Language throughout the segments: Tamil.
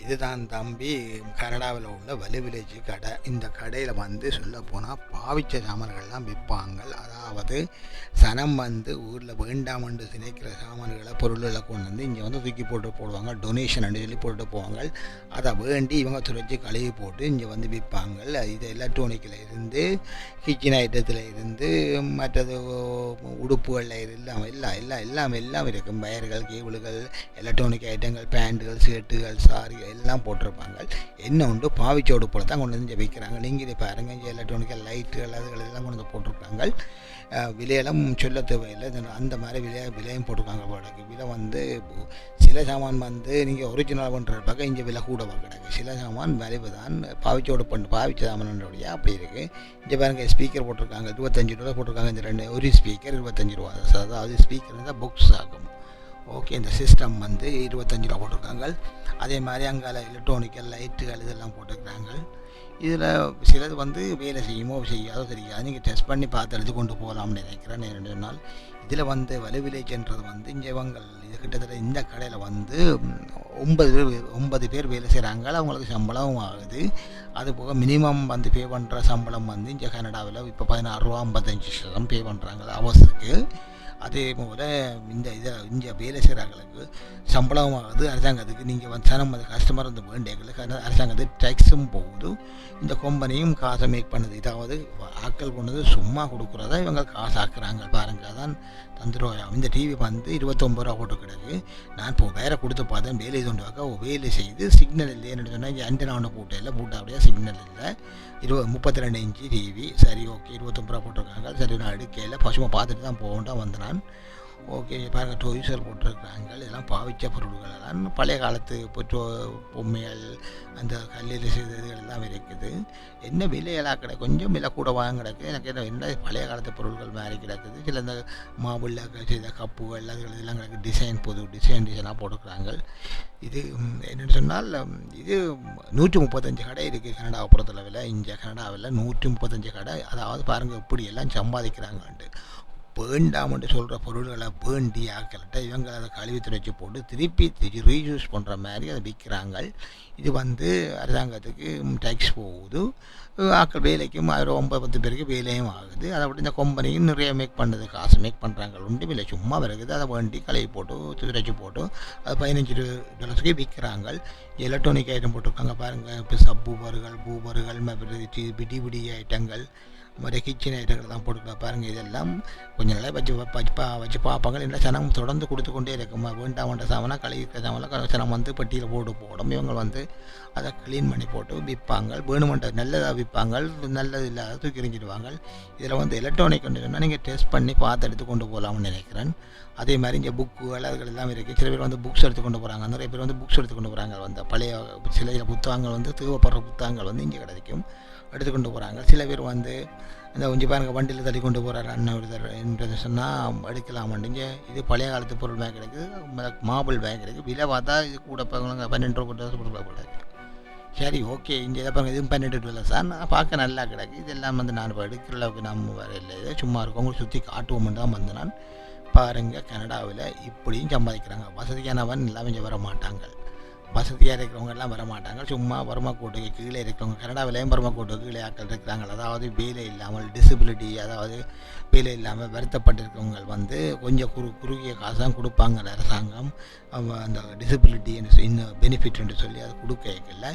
இதுதான் தம்பி கனடாவில் உள்ள வலி வில்லேஜ் கடை. இந்த கடையில் வந்து சொல்லப்போனால் பாவிச்ச சாமான்கள்லாம் விற்பாங்க. அதாவது சனம் வந்து ஊரில் வேண்டாமென்று சினைக்கிற சாமான்களை பொருள்களை கொண்டு வந்து இங்கே வந்து தூக்கி போட்டு போடுவாங்க. டொனேஷன் சொல்லி போட்டு போவாங்க. அதை வேண்டி இவங்க துடைச்சி கழுவி போட்டு இங்கே வந்து விற்பாங்க. இது எலக்ட்ரானிக்கில் இருந்து கிச்சன் ஐட்டத்தில் இருந்து மற்றது உடுப்புகளில் எல்லாம் இருக்கும். வயர்கள், கேபிள்கள், எலக்ட்ரானிக் ஐட்டங்கள், பேண்ட்டுகள், ஷர்ட்டுகள், சாரி எல்லாம் போட்டிருப்பாங்க. என்ன உண்டு பாவிச்ச உடுப்புல தான் கொண்டு வந்து விற்கிறாங்க. நீங்கள் இதை பாருங்கள், இங்கே எலக்ட்ரானிக்கல் லைட்டுகள் அதுகள் எல்லாம் கொண்டு வந்து போட்டிருக்காங்க. விலையெல்லாம் சொல்ல தேவையில்லை. அந்த மாதிரி விலையும் போட்டிருக்காங்க. போடுறதுக்கு விலை வந்து சில சாமான் வந்து நீங்கள் ஒரிஜினல் பண்ணுற பக்கம் இங்கே விலை கூட கிடக்கு. சில சாமான் விளைவு தான் பாவிச்ச சாமானுடைய அப்படி இருக்குது. இங்கே பாருங்கள், ஸ்பீக்கர் போட்டிருக்காங்க. $25 போட்டிருக்காங்க. இந்த ரெண்டு ஒரு ஸ்பீக்கர் $25. அதாவது ஸ்பீக்கர் தான் புக்ஸ் ஆகும். ஓகே, இந்த சிஸ்டம் வந்து $25 போட்டிருக்காங்க. அதே மாதிரி அங்கே எலக்ட்ரானிக்கல் லைட்டுகள் இதெல்லாம் போட்டிருக்கிறாங்க. இதில் சிலது வந்து வேலை செய்யுமோ செய்யாதோ தெரியாது. நீங்கள் டெஸ்ட் பண்ணி பார்த்து எடுத்து கொண்டு போகலாம்னு நினைக்கிறேன். 2 நாள் இதில் வந்து வலி வில்லேஜ்ன்றது வந்து இங்கே இது கிட்டத்தட்ட இந்த கடையில் வந்து 9 பேர் வேலை செய்கிறாங்க. அவங்களுக்கு சம்பளம் ஆகுது. அதுபோக மினிமம் வந்து பே பண்ணுற சம்பளம் வந்து இங்கே கனடாவில் இப்போ $16.55 பே பண்ணுறாங்க அவர்ஸுக்கு. அதே போல் இங்கே வேலை செய்கிறாங்களுக்கு சம்பளம் ஆகுது. அரசாங்கத்துக்கு நீங்கள் வந்து சனம் கஸ்டமர் வந்து வேண்டியங்களுக்கு அரசாங்கத்துக்கு டேக்ஸும் போகுது. இந்த கம்பெனியும் காசை மேக் பண்ணுது. இதாவது ஆக்கள் கொண்டது சும்மா கொடுக்குறதா இவங்க காசு ஆக்குறாங்க. பாருங்கள், அதான் தந்துருவாயா. இந்த டிவி வந்து $29 போட்டு கிடக்கு. நான் இப்போ வேறு கொடுத்து பார்த்தேன். வேலை கொண்டு வைக்க வேலை செய்து சிக்னல் இல்லைன்னு சொன்னால் இங்கே ஆண்டனா போட்டு அப்படியே சிக்னல் இல்லை. 32 இன்ச்சு டிவி. சரி, ஓகே, $29 போட்டிருக்காங்க. சரி, நான் எடுக்கையில் பசுமை பார்த்துட்டு தான் போகண்டான் வந்து நான். ஓகே, பாருங்கள், டொய்ஸர் போட்டிருக்கிறாங்க. இதெல்லாம் பாவிச்ச பொருட்கள் எல்லாம் பழைய காலத்து பொம்மைகள், அந்த கல்லில் செய்தது எல்லாம் இருக்குது. என்ன விலையெல்லாம் கிடக்கு, கொஞ்சம் விலை கூட வாங்க கிடக்கு. எனக்கு என்ன பழைய காலத்து பொருட்கள் மாதிரி கிடக்குது. சில இந்த மாபிளில் செய்த கப்புகள் அதெல்லாம் கிடக்கு. டிசைனாக போட்டுக்கிறாங்க. இது என்னென்னு சொன்னால், இது 135 கடை இருக்குது கனடாவை பொறுத்தளவில். இங்கே கனடாவில் 135 கடை. அதாவது பாருங்கள் எப்படி எல்லாம் சம்பாதிக்கிறாங்கன்ட்டு. வேண்டாம்னு சொல்கிற பொருள்களை வேண்டி ஆக்கள்கிட்ட இவங்க அதை கழுவி துடைச்சி போட்டு திருப்பி ரீயூஸ் பண்ணுற மாதிரி அதை விற்கிறாங்க. இது வந்து அரசாங்கத்துக்கு டேக்ஸ் போகுது. ஆக்கள் வேலைக்கும் 9-10 பேருக்கு வேலையும் ஆகுது. அதை விட்டு இந்த கம்பெனியும் நிறைய மேக் பண்ணுறது, காசு மேக் பண்ணுறாங்க. ஒன்றும் இல்லை, சும்மா வருது. அதை வேண்டி கழுவி போட்டு துடைச்சி போட்டு அது $15 விற்கிறாங்க. எலக்ட்ரானிக் ஐட்டம் போட்டிருக்காங்க பாருங்கள். இப்போ பூபர்கள் பிடி ஐட்டங்கள் மாதிரி கிச்சன் ஐட்டங்கள் தான் போட்டுக்கலாம். பாருங்கள், இதெல்லாம் கொஞ்சம் நல்லா வச்சு பார்ப்பாங்க. இல்லை சனம் தொடர்ந்து கொடுத்து கொண்டே இருக்குமா. வேண்டாம் சாமான் கழுவிக்கிற சாமான் சனம் வந்து பெட்டியில் போடும். இவங்க வந்து அதை க்ளீன் பண்ணி போட்டு விற்பாங்க. வேணுமென்ற நல்லதாக விற்பாங்க, நல்லது இல்லாத தூக்கி எறிஞ்சிடுவாங்க. இதில் வந்து எலக்ட்ரானிக் சொன்னால் நீங்கள் டெஸ்ட் பண்ணி பார்த்து எடுத்து கொண்டு போகலாம்னு நினைக்கிறேன். அதே மாதிரி இங்கே புக்குகள் அதுகள் எல்லாம் இருக்குது. சில பேர் வந்து புக்ஸ் எடுத்து கொண்டு போகிறாங்க. நிறைய பேர் வந்து புக்ஸ் எடுத்து கொண்டு போகிறாங்க. வந்து பழைய சில புத்தகங்கள் வந்து தேவைப்படுற புத்தகங்கள் வந்து இங்கே கிடைக்கும், எடுத்துக்கொண்டு போகிறாங்க. சில பேர் வந்து இந்த கொஞ்சம் பாருங்கள், வண்டியில் தள்ளி கொண்டு போகிறாரு அண்ணன் என்றது சொன்னால் எடுக்கலாமாண்டிங்க. இது பழைய காலத்து பொருள் பேங்க் கிடைக்குது, மாபிள் பேங்க் இருக்குது. விலை பார்த்தா இது கூட $12 போல. சரி, ஓகே, இங்கே எதை பாருங்கள், இதுவும் $12 சார். நான் பார்க்க நல்லா கிடக்கு. இதெல்லாம் வந்து நான் இப்போ எடுக்கிற அளவுக்கு நம்ம வேறு இல்லை. இதை சும்மா இருக்கும், உங்களுக்கு சுற்றி காட்டுவோம்னு தான் வந்து நான். பாருங்கள், கனடாவில் இப்படியும் சம்பாதிக்கிறாங்க. வசதியானவன் எல்லாமே இங்கே வர மாட்டாங்க. வசதியாக இருக்கிறவங்க எல்லாம் வரமாட்டாங்க. சும்மா வறுமைக்கோட்டுக்கு கீழே இருக்கிறவங்க, கனடாவிலேயும் வறுமைக்கோட்டுக்கு கீழே ஆட்கள் இருக்கிறாங்க. அதாவது வேலை இல்லாமல், டிசபிலிட்டி, அதாவது வேலை இல்லாமல் வருத்தப்பட்டிருக்கவங்க வந்து கொஞ்சம் குறுகிய காசு தான் கொடுப்பாங்க அரசாங்கம். அந்த டிசபிலிட்டி இன்னும் பெனிஃபிட் என்று சொல்லி அதை கொடுக்கல.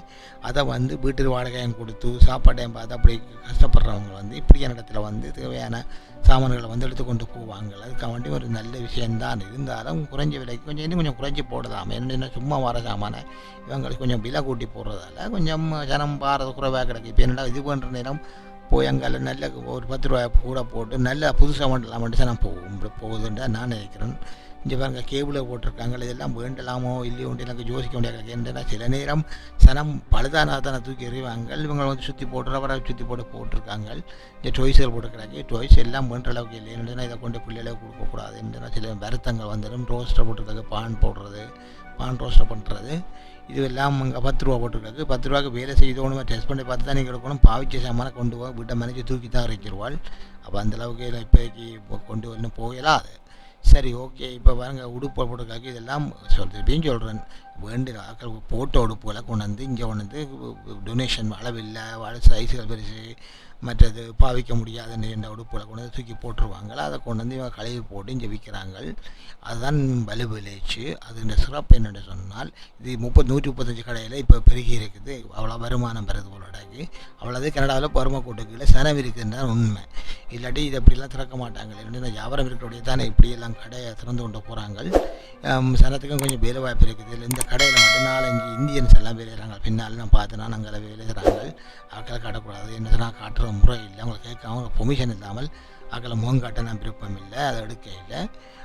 அதை வந்து வீட்டு வாடகையும் கொடுத்து சாப்பாட்டையும் பார்த்து அப்படி கஷ்டப்படுறவங்க வந்து இப்படியான இடத்துல வந்து தேவையான சாமான்களை வந்து எடுத்து கொண்டு போவாங்க. அதுக்காக வேண்டி ஒரு நல்ல விஷயந்தான். இருந்தாலும் குறைஞ்ச விலைக்கு கொஞ்சம் குறைஞ்சி போடுதாமல். என்ன சும்மா வர சாமான இவங்களுக்கு கொஞ்சம் விலை கூட்டி போடுறதால கொஞ்சம் ஜனம் பாரத குறைவாக கிடக்கு. இப்போ என்னடா இது பண்ணுற நேரம் போய் அங்கே நல்ல ஒரு $10 கூட போட்டு நல்ல புதுசாக மட்டும் மட்டும் ஜனம் போகுதுன்றா நான் நினைக்கிறேன். இங்கே பாருங்கள், கேபிளை போட்டிருக்காங்க. இதெல்லாம் வேண்டலாமோ இல்லையோ எனக்கு யோசிக்க முடியாது. என்னென்னா சில நேரம் சனம் பழுதானதான தூக்கி எறிவாங்க. இவங்க வந்து சுற்றி போட்டு ரவரை சுற்றி போட்டிருக்காங்க. இந்த டொய்ஸர் போட்டுக்கிறாங்க. டொய்ஸ் எல்லாம் வேண்ட அளவுக்கு இல்லை. என்னென்னா இதை கொண்டு பிள்ளைகளுக்கு கொடுக்கக்கூடாது. என்னென்னா சில வருத்தங்கள் வந்துடும். ரோஸ்ட்டை போட்டிருக்காங்க, பான் ரோஸ்ட்டை பண்ணுறது. இது எல்லாம் அங்கே $10 போட்டிருக்காங்க. $10 வேலை செய்தோன்னு டெஸ்ட் பண்ணி பார்த்து தான் நீங்கள் எடுக்கணும். பாவிச்ச சாமான கொண்டு போக வீட்டை மனைச்சு தூக்கி தான் அரைச்சிருவாள். அப்போ அந்தளவுக்கு இப்போதைக்கு கொண்டு வரணும் போகலாம். அது சரி, ஓகே. இப்போ பாருங்கள், உடுப்பு போட்டிருக்காங்க. இதெல்லாம் சொல்கிறேன். வேண்டிய ஆக்கள் போட்டோ உடுப்புகளை கொண்டு வந்து இங்கே கொண்டு வந்து டொனேஷன் அளவில்லை சைஸுகள் பெருசு மற்றது பாவிக்க முடியாத என்ற உடுப்புகளை கொண்டு வந்து தூக்கி போட்டுருவாங்க. அதை கொண்டு வந்து இவங்க கழுவி போட்டு இங்கே விற்கிறாங்க. அதுதான் வலு விளைச்சு. அது சிறப்பு என்னென்னு சொன்னால் இது 135 கடையில் இப்போ பெருகி இருக்குது. அவ்வளோ வருமானம் பெறுது போலடாக்கு. அவ்வளோது கனடாவில் பருமக்கூட்டுக்குள்ள சனம் இருக்குதுன்னு உண்மை. இல்லாட்டி இது அப்படிலாம் திறக்க மாட்டாங்க. இந்த வியாபாரம் இருக்கிறோடைய தானே இப்படியெல்லாம் கடையை திறந்து கொண்டு போகிறாங்க. சனத்துக்கும் கொஞ்சம் வேலை வாய்ப்பு இருக்குது. இல்லை இந்த கடையில் மட்டும் 4-5 இந்தியன்ஸ் எல்லாம் வேலைகிறாங்க. பின்னால் நான் பார்த்தேன்னா நாங்கள் வேலை செய்கிறாங்க. ஆக்களை காட்டக்கூடாது என்ன காட்டுற முறை இல்லை. அவங்களை கேட்க அவங்க பெர்மிஷன் இல்லாமல் ஆக்களை முகம் காட்ட நான் விருப்பம் இல்லை. அதை எடுக்க இல்லை.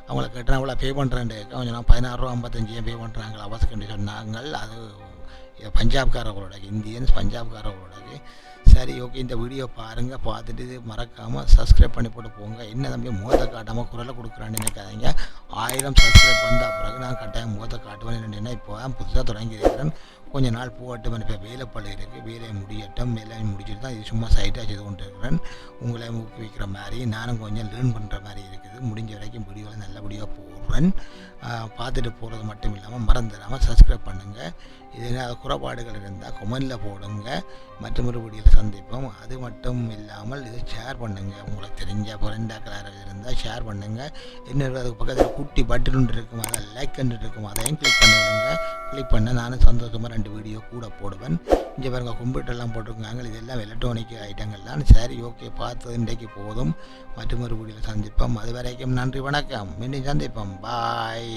அவங்கள கேட்டால் அவ்வளோ பே பண்ணுறேன் கொஞ்சம் நான் 16 ரூபா 55 பே பண்ணுறாங்க அவசரம் சொன்னாங்க. அது பஞ்சாப்காரவங்களோட இந்தியன்ஸ் பஞ்சாப்காரவங்களோட. சரி ஓகே, இந்த வீடியோ பாருங்கள். பார்த்துட்டு இது மறக்காமல் சப்ஸ்கிரைப் பண்ணி போட்டு போங்க. என்ன தம்பி முகத்தை காட்டாமல் குரலை கொடுக்குறான்னு நினைக்காதீங்க. 1000 சப்ஸ்கிரைப் வந்தால் பிறகு நான் கட்டாயம் முகத்தை காட்டுவேன். என்னென்னா இப்போ தான் புதுசாக தொடங்கி இருக்கிறேன். கொஞ்ச நாள் போகட்டும். இப்போ வேலைப்பள்ளி இருக்குது. வேலையை முடியட்டும். வேலையை முடிச்சுட்டு தான் இது சும்மா சைட்டாக செய்து கொண்டு இருக்கிறேன். உங்களை ஊக்குவிக்கிற மாதிரி நானும் கொஞ்சம் லேர்ன் பண்ணுற மாதிரி இருக்குது. முடிஞ்ச வரைக்கும் வீடியோவில் நல்லபடியாக போடுறேன். பார்த்துட்டு போகிறது மட்டும் இல்லாமல் மறந்துடாமல் சப்ஸ்கிரைப் பண்ணுங்கள். இது குறைபாடுகள் இருந்தால் கொமெண்டில் போடுங்க. மற்றொரு வீடியோவில் சந்திப்போம். அது மட்டும் இல்லாமல் இதை ஷேர் பண்ணுங்கள். உங்களுக்கு தெரிஞ்ச ஃப்ரெண்டாக்கள் இருந்தால் ஷேர் பண்ணுங்கள். இன்னொரு அதுக்கு பக்கத்தில் குட்டி பட்டன் இருக்கும், அதை லைக் இருக்கும், அதையும் கிளிக் பண்ணி விடுங்க. கிளிக் பண்ண நானும் சந்தோஷமாக 2 வீடியோ கூட போடுவேன். இங்கே பாருங்க கம்ப்யூட்டர்லாம் போட்டிருக்காங்க. இதெல்லாம் எலக்ட்ரானிக் ஐட்டங்கள் தான். சரி ஓகே, பார்த்தது இன்றைக்கு போதும். மற்றொரு வீடியோவில் சந்திப்போம். அது வரைக்கும் நன்றி, வணக்கம். மீண்டும் சந்திப்போம். பாய்.